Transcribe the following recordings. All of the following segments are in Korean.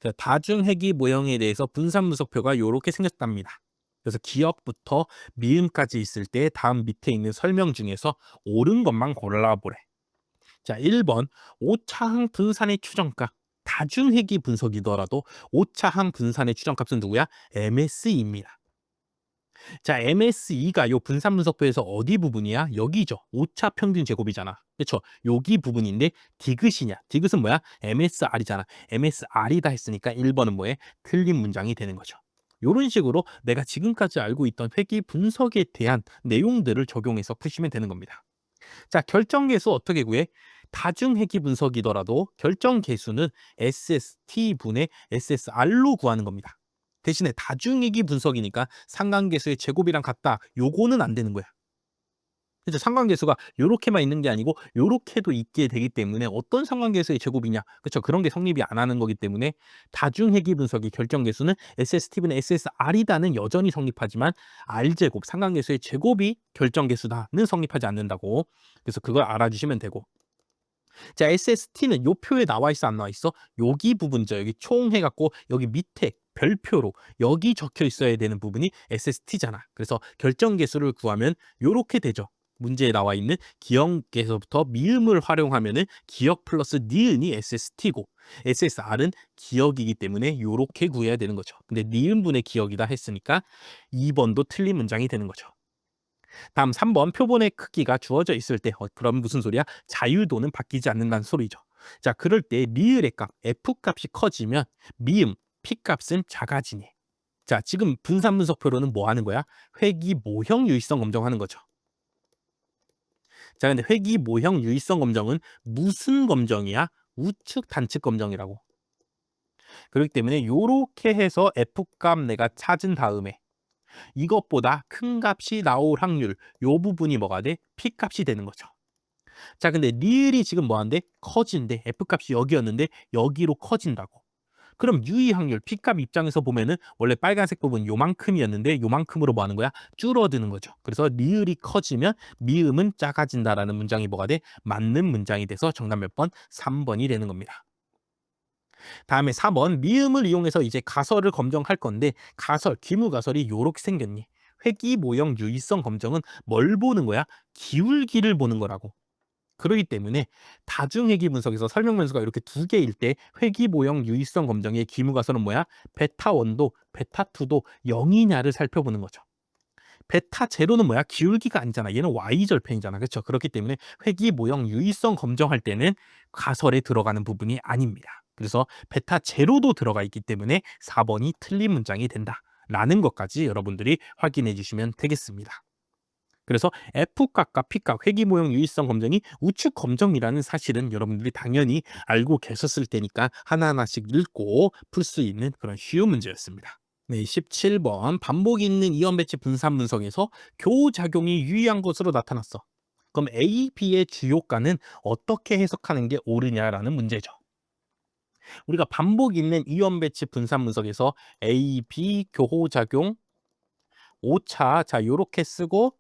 자, 다중회귀 모형에 대해서 분산분석표가 요렇게 생겼답니다. 그래서 기억부터 미음까지 있을 때 다음 밑에 있는 설명 중에서 옳은 것만 골라보래. 자, 1번 오차항 분산의 추정값. 다중회귀 분석이더라도 오차항 분산의 추정값은 누구야? MSE입니다. 자, MSE가 요 분산 분석표에서 어디 부분이야? 여기죠. 오차 평균 제곱이잖아. 그렇죠? 여기 부분인데 디귿이냐? 디귿은 뭐야? MSR이잖아. MSR이다 했으니까 1번은 뭐에? 틀린 문장이 되는 거죠. 이런 식으로 내가 지금까지 알고 있던 회귀 분석에 대한 내용들을 적용해서 푸시면 되는 겁니다. 자, 결정계수 어떻게 구해? 다중회귀 분석이더라도 결정계수는 SST분의 SSR로 구하는 겁니다. 대신에 다중회귀 분석이니까 상관계수의 제곱이랑 같다. 요거는 안 되는 거야. 그죠? 상관계수가 요렇게만 있는 게 아니고 요렇게도 있게 되기 때문에 어떤 상관계수의 제곱이냐. 그렇죠? 그런 게 성립이 안 하는 거기 때문에 다중회귀 분석의 결정계수는 SST분의 SSR이다는 여전히 성립하지만 R제곱, 상관계수의 제곱이 결정계수다는 성립하지 않는다고. 그래서 그걸 알아주시면 되고. 자, SST는 요 표에 나와 있어, 안 나와 있어? 여기 부분이죠. 여기 총 해갖고 여기 밑에 별표로 여기 적혀 있어야 되는 부분이 SST잖아. 그래서 결정계수를 구하면 요렇게 되죠. 문제에 나와 있는 기억에서부터 미음을 활용하면은 기억 플러스 니은이 SST고 SSR은 기억이기 때문에 요렇게 구해야 되는 거죠. 근데 니은분의 기억이다 했으니까 2번도 틀린 문장이 되는 거죠. 다음 3번 표본의 크기가 주어져 있을 때 그럼 무슨 소리야? 자유도는 바뀌지 않는다는 소리죠. 자, 그럴 때 리을의 값 F값이 커지면 미음 P값은 작아지니. 자, 지금 분산분석표로는 뭐 하는 거야? 회귀 모형 유의성 검정하는 거죠. 자, 근데 회귀 모형 유의성 검정은 무슨 검정이야? 우측 단측 검정이라고. 그렇기 때문에 요렇게 해서 F값 내가 찾은 다음에 이것보다 큰 값이 나올 확률, 요 부분이 뭐가 돼? P값이 되는 거죠. 자, 근데 리을이 지금 뭐한데? 커진대. F값이 여기였는데 여기로 커진다고. 그럼 유의 확률, P값 입장에서 보면은 원래 빨간색 부분 요만큼이었는데 요만큼으로 뭐 하는 거야? 줄어드는 거죠. 그래서 리을이 커지면 미음은 작아진다라는 문장이 뭐가 돼? 맞는 문장이 돼서 정답 몇 번? 3번이 되는 겁니다. 다음에 4번 미음을 이용해서 이제 가설을 검정할 건데 가설, 기무가설이 요렇게 생겼니? 회귀 모형 유의성 검정은 뭘 보는 거야? 기울기를 보는 거라고. 그렇기 때문에 다중회귀 분석에서 설명 변수가 이렇게 두 개일 때 회귀 모형 유의성 검정의 기무가설은 뭐야? 베타 1도 베타 2도 0이냐를 살펴보는 거죠. 베타 제로는 뭐야? 기울기가 아니잖아. 얘는 Y절편이잖아. 그렇죠? 그렇기 때문에 회귀 모형 유의성 검정할 때는 가설에 들어가는 부분이 아닙니다. 그래서 베타 제로도 들어가 있기 때문에 4번이 틀린 문장이 된다. 라는 것까지 여러분들이 확인해 주시면 되겠습니다. 그래서 F값과 P값 회귀 모형 유의성 검정이 우측 검정이라는 사실은 여러분들이 당연히 알고 계셨을 테니까 하나하나씩 읽고 풀 수 있는 그런 쉬운 문제였습니다. 네, 17번 반복 있는 이원 배치 분산 분석에서 교작용이 유의한 것으로 나타났어. 그럼 A, B의 주요가는 어떻게 해석하는 게 옳으냐라는 문제죠. 우리가 반복 있는 이원 배치 분산 분석에서 A, B 교호작용 5차 자 요렇게 쓰고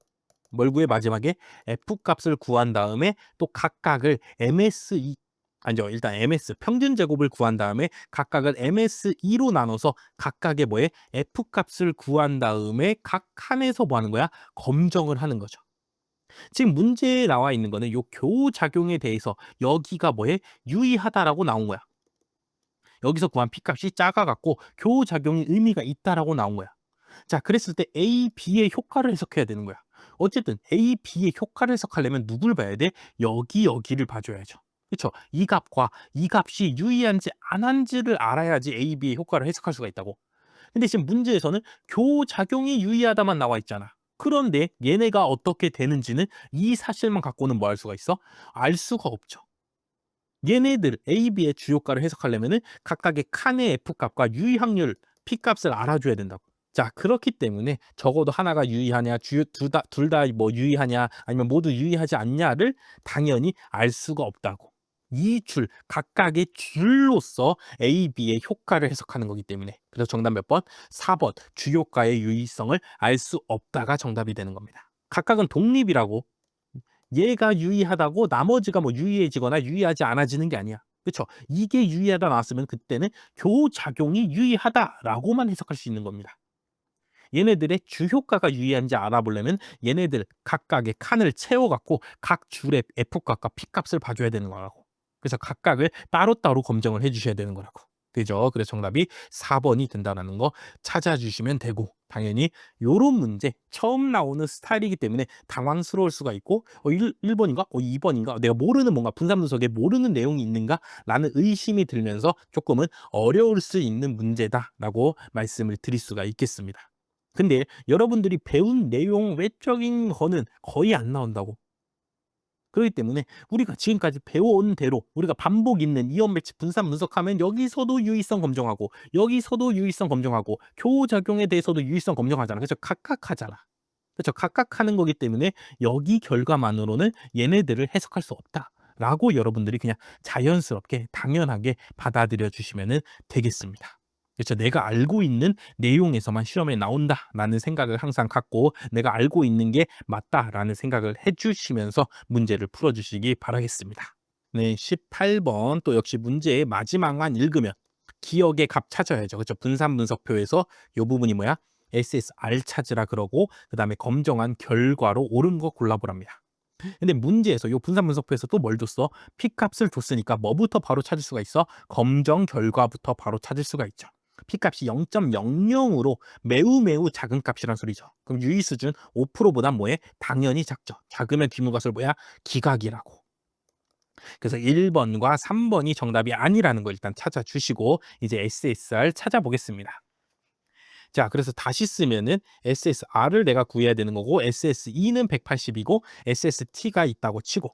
뭘 구해 마지막에 F 값을 구한 다음에 또 각각을 MSE 아니죠. 일단 MS 평균 제곱을 구한 다음에 각각을 MS2로 나눠서 각각의 뭐에 F 값을 구한 다음에 각 칸에서 뭐 하는 거야? 검정을 하는 거죠. 지금 문제에 나와 있는 거는 요 교작용에 대해서 여기가 뭐에 유의하다라고 나온 거야. 여기서 구한 P 값이 작아 갖고 교작용이 의미가 있다라고 나온 거야. 자, 그랬을 때 A, B의 효과를 해석해야 되는 거야. 어쨌든 A, B의 효과를 해석하려면 누굴 봐야 돼? 여기를 봐줘야죠. 그렇죠? 이 값과 이 값이 유의한지 안 한지를 알아야지 A, B의 효과를 해석할 수가 있다고. 근데 지금 문제에서는 교작용이 유의하다만 나와 있잖아. 그런데 얘네가 어떻게 되는지는 이 사실만 갖고는 뭐 할 수가 있어? 알 수가 없죠. 얘네들 A, B의 주요가를 해석하려면은 각각의 칸의 F값과 유의 확률 P값을 알아줘야 된다고. 자, 그렇기 때문에 적어도 하나가 유의하냐, 둘다 뭐 유의하냐, 아니면 모두 유의하지 않냐를 당연히 알 수가 없다고. 이 줄, 각각의 줄로서 A, B의 효과를 해석하는 거기 때문에. 그래서 정답 몇 번? 4번. 주요가의 유의성을 알 수 없다가 정답이 되는 겁니다. 각각은 독립이라고. 얘가 유의하다고 나머지가 뭐 유의해지거나 유의하지 않아지는 게 아니야. 그쵸? 이게 유의하다 나왔으면 그때는 교작용이 유의하다라고만 해석할 수 있는 겁니다. 얘네들의 주효과가 유의한지 알아보려면 얘네들 각각의 칸을 채워갖고 각 줄의 F값과 P값을 봐줘야 되는 거라고. 그래서 각각을 따로따로 검정을 해주셔야 되는 거라고. 그죠? 그래서 정답이 4번이 된다는 거 찾아주시면 되고, 당연히 요런 문제 처음 나오는 스타일이기 때문에 당황스러울 수가 있고 1번인가? 2번인가? 내가 모르는 뭔가 분산분석에 모르는 내용이 있는가? 라는 의심이 들면서 조금은 어려울 수 있는 문제다라고 말씀을 드릴 수가 있겠습니다. 근데 여러분들이 배운 내용 외적인 거는 거의 안 나온다고. 그렇기 때문에 우리가 지금까지 배워온 대로 우리가 반복 있는 이원 매치 분산 분석하면 여기서도 유의성 검정하고 여기서도 유의성 검정하고 교작용에 대해서도 유의성 검정하잖아. 그래서 각각 하잖아. 그렇죠. 각각 하는 거기 때문에 여기 결과만으로는 얘네들을 해석할 수 없다라고 여러분들이 그냥 자연스럽게 당연하게 받아들여 주시면 되겠습니다. 그렇죠. 내가 알고 있는 내용에서만 시험에 나온다라는 생각을 항상 갖고 내가 알고 있는 게 맞다라는 생각을 해주시면서 문제를 풀어주시기 바라겠습니다. 네, 18번 또 역시 문제의 마지막만 읽으면 기억의 값 찾아야죠. 그렇죠. 분산 분석표에서 이 부분이 뭐야? SSR 찾으라 그러고 그다음에 검정한 결과로 옳은 거 골라보랍니다. 근데 문제에서 요 분산 분석표에서 또 뭘 줬어? P값을 줬으니까 뭐부터 바로 찾을 수가 있어? 검정 결과부터 바로 찾을 수가 있죠. P값이 0.00으로 매우 작은 값이란 소리죠. 그럼 유의 수준 5%보다 뭐해? 당연히 작죠. 작으면 뒷문가설 뭐야? 기각이라고. 그래서 1번과 3번이 정답이 아니라는 거 일단 찾아주시고 이제 SSR 찾아보겠습니다. 자, 그래서 다시 쓰면은 SSR을 내가 구해야 되는 거고 SSE는 180이고 SST가 있다고 치고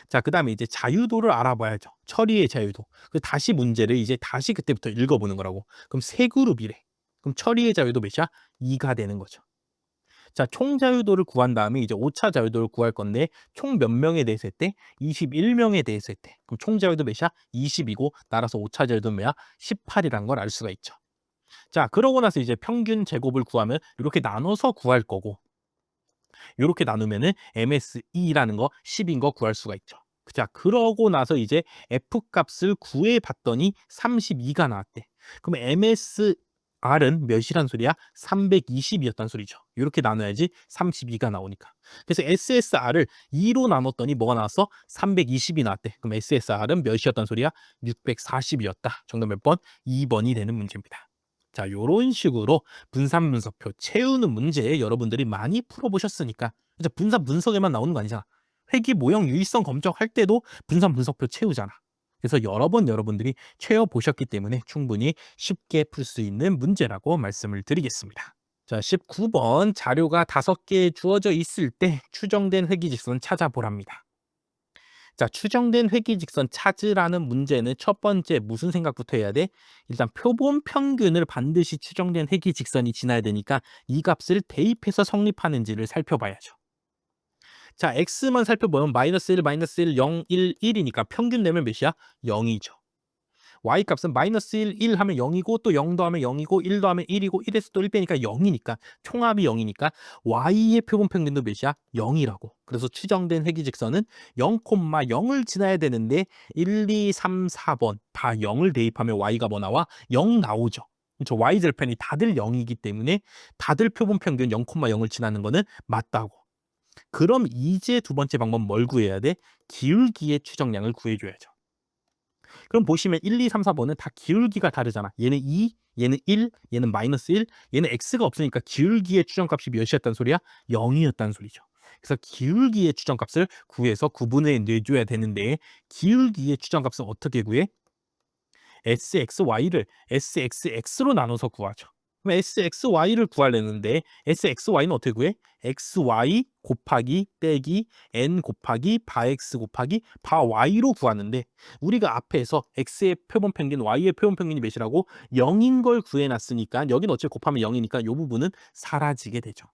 자, 그다음에 이제 자유도를 알아봐야죠. 처리의 자유도. 그 다시 문제를 이제 다시 그때부터 읽어보는 거라고. 그럼 세 그룹이래. 그럼 처리의 자유도 몇이야? 2가 되는 거죠. 자, 총 자유도를 구한 다음에 이제 5차 자유도를 구할 건데 총 몇 명에 대해서 했대? 21명에 대해서 했대. 그럼 총 자유도 몇이야? 20이고 따라서 5차 자유도는 뭐야? 18이란 걸 알 수가 있죠. 자, 그러고 나서 이제 평균 제곱을 구하면 이렇게 나눠서 구할 거고 이렇게 나누면은 MSE라는 거 10인 거 구할 수가 있죠. 자, 그러고 나서 이제 F값을 구해 봤더니 32가 나왔대. 그럼 MSR은 몇이란 소리야? 320이었단 소리죠. 이렇게 나눠야지 32가 나오니까. 그래서 SSR을 2로 나눴더니 뭐가 나왔어? 320이 나왔대. 그럼 SSR은 몇이었단 소리야? 640이었다. 정답 몇 번? 2번이 되는 문제입니다. 자, 요런 식으로 분산 분석표 채우는 문제 여러분들이 많이 풀어보셨으니까 이제 분산 분석에만 나오는 거 아니잖아. 회귀 모형 유의성 검정할 때도 분산 분석표 채우잖아. 그래서 여러 번 여러분들이 채워보셨기 때문에 충분히 쉽게 풀 수 있는 문제라고 말씀을 드리겠습니다. 자, 19번 자료가 5개 주어져 있을 때 추정된 회귀직선 찾아보랍니다. 자, 추정된 회귀직선 찾으라는 문제는 첫 번째 무슨 생각부터 해야 돼? 일단 표본 평균을 반드시 추정된 회귀직선이 지나야 되니까 이 값을 대입해서 성립하는지를 살펴봐야죠. 자, x만 살펴보면 마이너스 1, 마이너스 1, 0, 1, 1이니까 평균 내면 몇이야? 0이죠. y 값은 마이너스 1, 1 하면 0이고 또 0 더하면 0이고 1 더하면 1이고 1에서 또 1 빼니까 0이니까 총합이 0이니까 y의 표본 평균도 몇이야? 0이라고. 그래서 추정된 회귀직선은 0,0을 지나야 되는데 1, 2, 3, 4번 다 0을 대입하면 y가 뭐 나와? 0 나오죠. 그렇죠. y절편이 다들 0이기 때문에 다들 표본 평균 0,0을 지나는 거는 맞다고. 그럼 이제 두 번째 방법 뭘 구해야 돼? 기울기의 추정량을 구해줘야죠. 그럼 보시면 1, 2, 3, 4번은 다 기울기가 다르잖아. 얘는 2, 얘는 1, 얘는 마이너스 1, 얘는 x가 없으니까 기울기의 추정값이 몇이었단 소리야? 0이었단 소리죠. 그래서 기울기의 추정값을 구해서 구분해 내줘야 되는데 기울기의 추정값은 어떻게 구해? SXY를 SXX로 나눠서 구하죠. 그럼 SXY를 구하려는데 SXY는 어떻게 구해? XY 곱하기 빼기 N 곱하기 바X 곱하기 바Y로 구하는데 우리가 앞에서 X의 표본 평균, Y의 표본 평균이 몇이라고? 0인 걸 구해놨으니까 여기는 어차피 곱하면 0이니까 이 부분은 사라지게 되죠.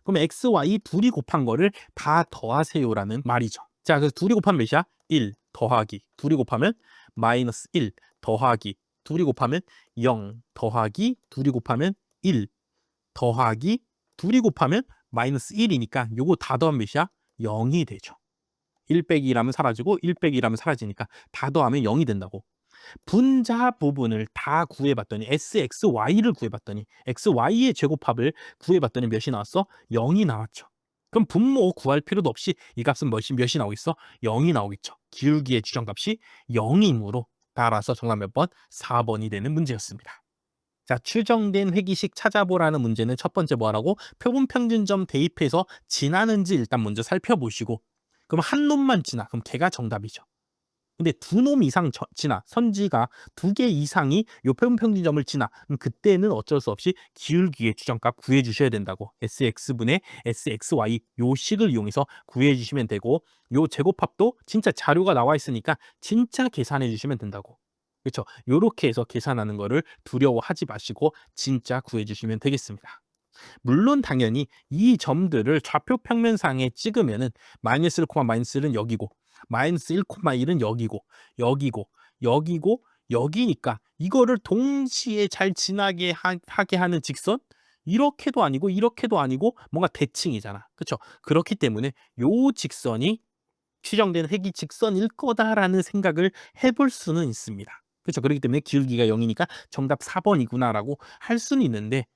그럼 X, Y 둘이 곱한 거를 다 더하세요라는 말이죠. 자, 그래서 둘이 곱하면 몇이야? 1 더하기 둘이 곱하면 마이너스 1 더하기 둘이 곱하면 0 더하기 둘이 곱하면 1 더하기 둘이 곱하면 마이너스 1이니까 요거 다 더하면 몇이야? 0이 되죠. 1 빼기 1 하면 사라지고 1 빼기 1 하면 사라지니까 다 더하면 0이 된다고. 분자 부분을 다 구해봤더니 SXY를 구해봤더니 XY의 제곱합을 구해봤더니 몇이 나왔어? 0이 나왔죠. 그럼 분모 구할 필요도 없이 이 값은 몇이 나오겠어? 0이 나오겠죠. 기울기의 지정값이 0이므로 따라서 정답 몇 번? 4번이 되는 문제였습니다. 자, 추정된 회기식 찾아보라는 문제는 첫 번째 뭐 하라고? 표본평균점 대입해서 지나는지 일단 먼저 살펴보시고, 그럼 한 놈만 지나, 그럼 걔가 정답이죠. 근데 두 놈 이상 지나, 선지가 2개 이상이 요 표본평균점을 지나, 그럼 그때는 어쩔 수 없이 기울기의 추정값 구해 주셔야 된다고. SX분의 SXY 요 식을 이용해서 구해 주시면 되고, 요 제곱합도 진짜 자료가 나와 있으니까 진짜 계산해 주시면 된다고. 그렇죠? 요렇게 해서 계산하는 거를 두려워하지 마시고 진짜 구해 주시면 되겠습니다. 물론 당연히 이 점들을 좌표 평면상에 찍으면은 마이너스 1, 마이너스 1은 여기고, 마이너스 1, 1은 여기고, 여기고, 여기고, 여기니까 이거를 동시에 잘 지나게 하게 하는 직선? 이렇게도 아니고 이렇게도 아니고 뭔가 대칭이잖아. 그렇죠? 그렇기 때문에 요 직선이 추정된 회기 직선일 거다라는 생각을 해볼 수는 있습니다. 그렇죠? 그렇기 때문에 기울기가 0이니까 정답 4번이구나라고 할 수는 있는데,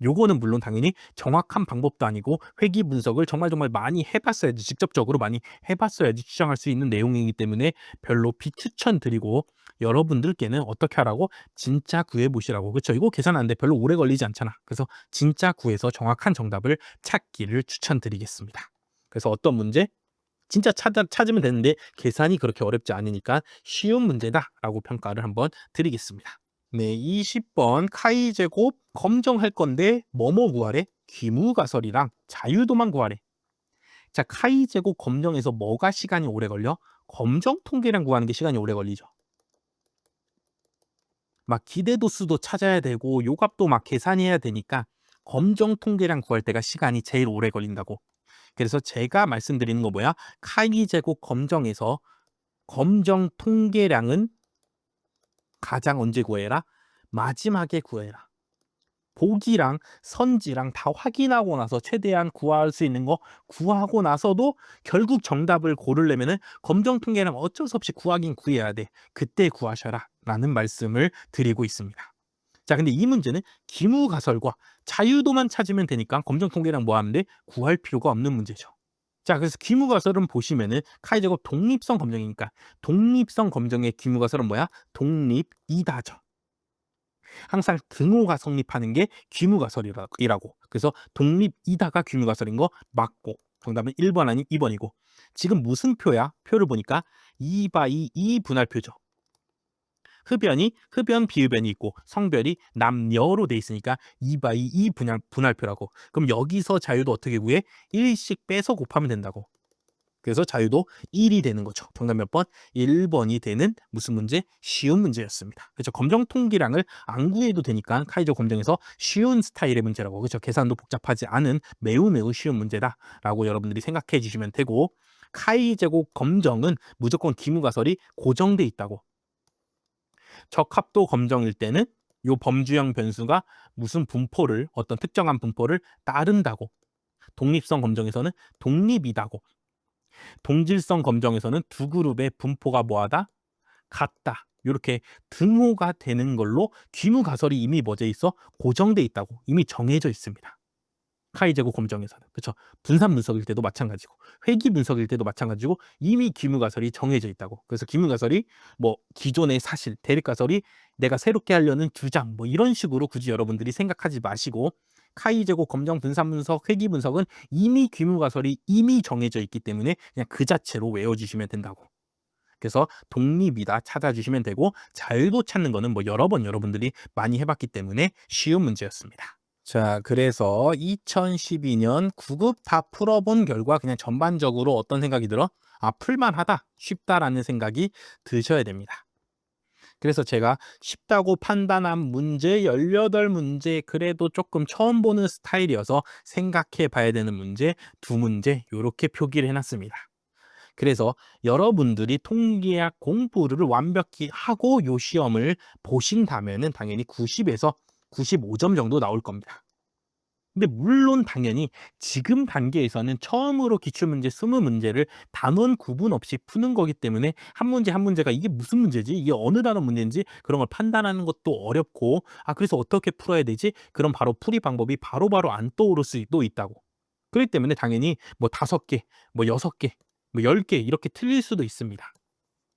요거는 물론 당연히 정확한 방법도 아니고 회귀 분석을 정말 많이 해봤어야지, 직접적으로 많이 해봤어야지 추정할 수 있는 내용이기 때문에 별로 비추천드리고, 여러분들께는 어떻게 하라고? 진짜 구해보시라고. 그렇죠? 이거 계산하는데 별로 오래 걸리지 않잖아. 그래서 진짜 구해서 정확한 정답을 찾기를 추천드리겠습니다. 그래서 어떤 문제? 진짜 찾으면 되는데 계산이 그렇게 어렵지 않으니까 쉬운 문제다라고 평가를 한번 드리겠습니다. 네, 20번 카이 제곱 검정할 건데 뭐뭐 구하래? 귀무가설이랑 자유도만 구하래. 자, 카이 제곱 검정에서 뭐가 시간이 오래 걸려? 검정 통계량 구하는 게 시간이 오래 걸리죠. 막 기대도수도 찾아야 되고 요 값도 막 계산해야 되니까 검정 통계량 구할 때가 시간이 제일 오래 걸린다고. 그래서 제가 말씀드리는 거 뭐야? 카이 제곱 검정에서 검정 통계량은 가장 언제 구해라? 마지막에 구해라. 보기랑 선지랑 다 확인하고 나서 최대한 구할 수 있는 거 구하고 나서도 결국 정답을 고르려면은 검정 통계량 어쩔 수 없이 구하긴 구해야 돼. 그때 구하셔라 라는 말씀을 드리고 있습니다. 자, 근데 이 문제는 기무가설과 자유도만 찾으면 되니까 검정 통계량 뭐 하는데 구할 필요가 없는 문제죠. 자, 그래서 기무가설은 보시면은 카이 제곱 독립성 검정이니까 독립성 검정의 기무가설은 뭐야? 독립이다죠. 항상 등호가 성립하는 게 귀무가설이라고. 그래서 독립이다가 귀무가설인 거 맞고, 정답은 1번 아닌 2번이고. 지금 무슨 표야? 표를 보니까 2/2 2분할표죠. 흡연 비흡연이 있고 성별이 남녀로 돼 있으니까 2/2 2분할표라고. 그럼 여기서 자유도 어떻게 구해? 1씩 빼서 곱하면 된다고. 그래서 자유도 1이 되는 거죠. 정답 몇 번? 1번이 되는 무슨 문제? 쉬운 문제였습니다. 그렇죠? 검정 통계량을 안 구해도 되니까 카이저 검정에서 쉬운 스타일의 문제라고. 그렇죠? 계산도 복잡하지 않은 매우 쉬운 문제다라고 여러분들이 생각해 주시면 되고, 카이 제곱 검정은 무조건 기무가설이 고정돼 있다고. 적합도 검정일 때는 요 범주형 변수가 무슨 분포를, 어떤 특정한 분포를 따른다고. 독립성 검정에서는 독립이다고. 동질성 검정에서는 두 그룹의 분포가 뭐하다? 같다. 이렇게 등호가 되는 걸로 귀무가설이 이미 뭐져 있어? 고정돼 있다고. 이미 정해져 있습니다. 카이 제곱 검정에서는. 그렇죠? 분산 분석일 때도 마찬가지고 회귀 분석일 때도 마찬가지고 이미 귀무가설이 정해져 있다고. 그래서 귀무가설이 뭐 기존의 사실, 대립가설이 내가 새롭게 하려는 주장 뭐 이런 식으로 굳이 여러분들이 생각하지 마시고, 카이 제곱 검정 분산 분석, 회귀 분석은 이미 귀무가설이 이미 정해져 있기 때문에 그냥 그 자체로 외워주시면 된다고. 그래서 독립이다 찾아주시면 되고, 자유도 찾는 거는 뭐 여러 번 여러분들이 많이 해봤기 때문에 쉬운 문제였습니다. 자, 그래서 2012년 9급 다 풀어본 결과 그냥 전반적으로 어떤 생각이 들어? 아, 풀만하다, 쉽다라는 생각이 드셔야 됩니다. 그래서 제가 쉽다고 판단한 문제 18문제, 그래도 조금 처음 보는 스타일이어서 생각해 봐야 되는 문제 2문제 이렇게 표기를 해놨습니다. 그래서 여러분들이 통계학 공부를 완벽히 하고 요 시험을 보신다면은 당연히 90에서 95점 정도 나올 겁니다. 근데 물론 당연히 지금 단계에서는 처음으로 기출문제 20문제를 단원 구분 없이 푸는 거기 때문에 한 문제 한 문제가 이게 무슨 문제지? 이게 어느 단원 문제인지 그런 걸 판단하는 것도 어렵고 그래서 어떻게 풀어야 되지? 그런 바로 풀이 방법이 바로바로 안 떠오를 수도 있다고. 그렇기 때문에 당연히 뭐 5개, 뭐 6개, 뭐 10개 이렇게 틀릴 수도 있습니다.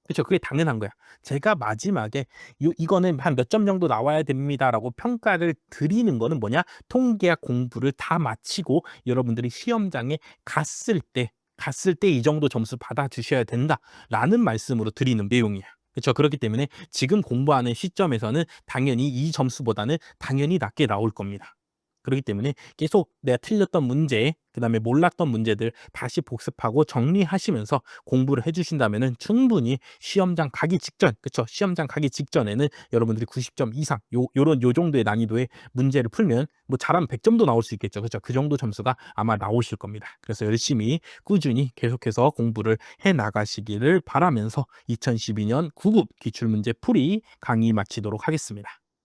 그쵸. 그게 당연한 거야. 제가 마지막에 이거는 한 몇 점 정도 나와야 됩니다라고 평가를 드리는 거는 뭐냐? 통계학 공부를 다 마치고 여러분들이 시험장에 갔을 때 이 정도 점수 받아 주셔야 된다라는 말씀으로 드리는 내용이에요. 그쵸. 그렇기 때문에 지금 공부하는 시점에서는 당연히 이 점수보다는 당연히 낮게 나올 겁니다. 그렇기 때문에 계속 내가 틀렸던 문제, 그다음에 몰랐던 문제들 다시 복습하고 정리하시면서 공부를 해 주신다면은 충분히 시험장 가기 직전, 그쵸? 시험장 가기 직전에는 여러분들이 90점 이상 요 정도의 난이도의 문제를 풀면 뭐 잘하면 100점도 나올 수 있겠죠. 그쵸? 그 정도 점수가 아마 나오실 겁니다. 그래서 열심히 꾸준히 계속해서 공부를 해 나가시기를 바라면서 2012년 9급 기출문제 풀이 강의 마치도록 하겠습니다.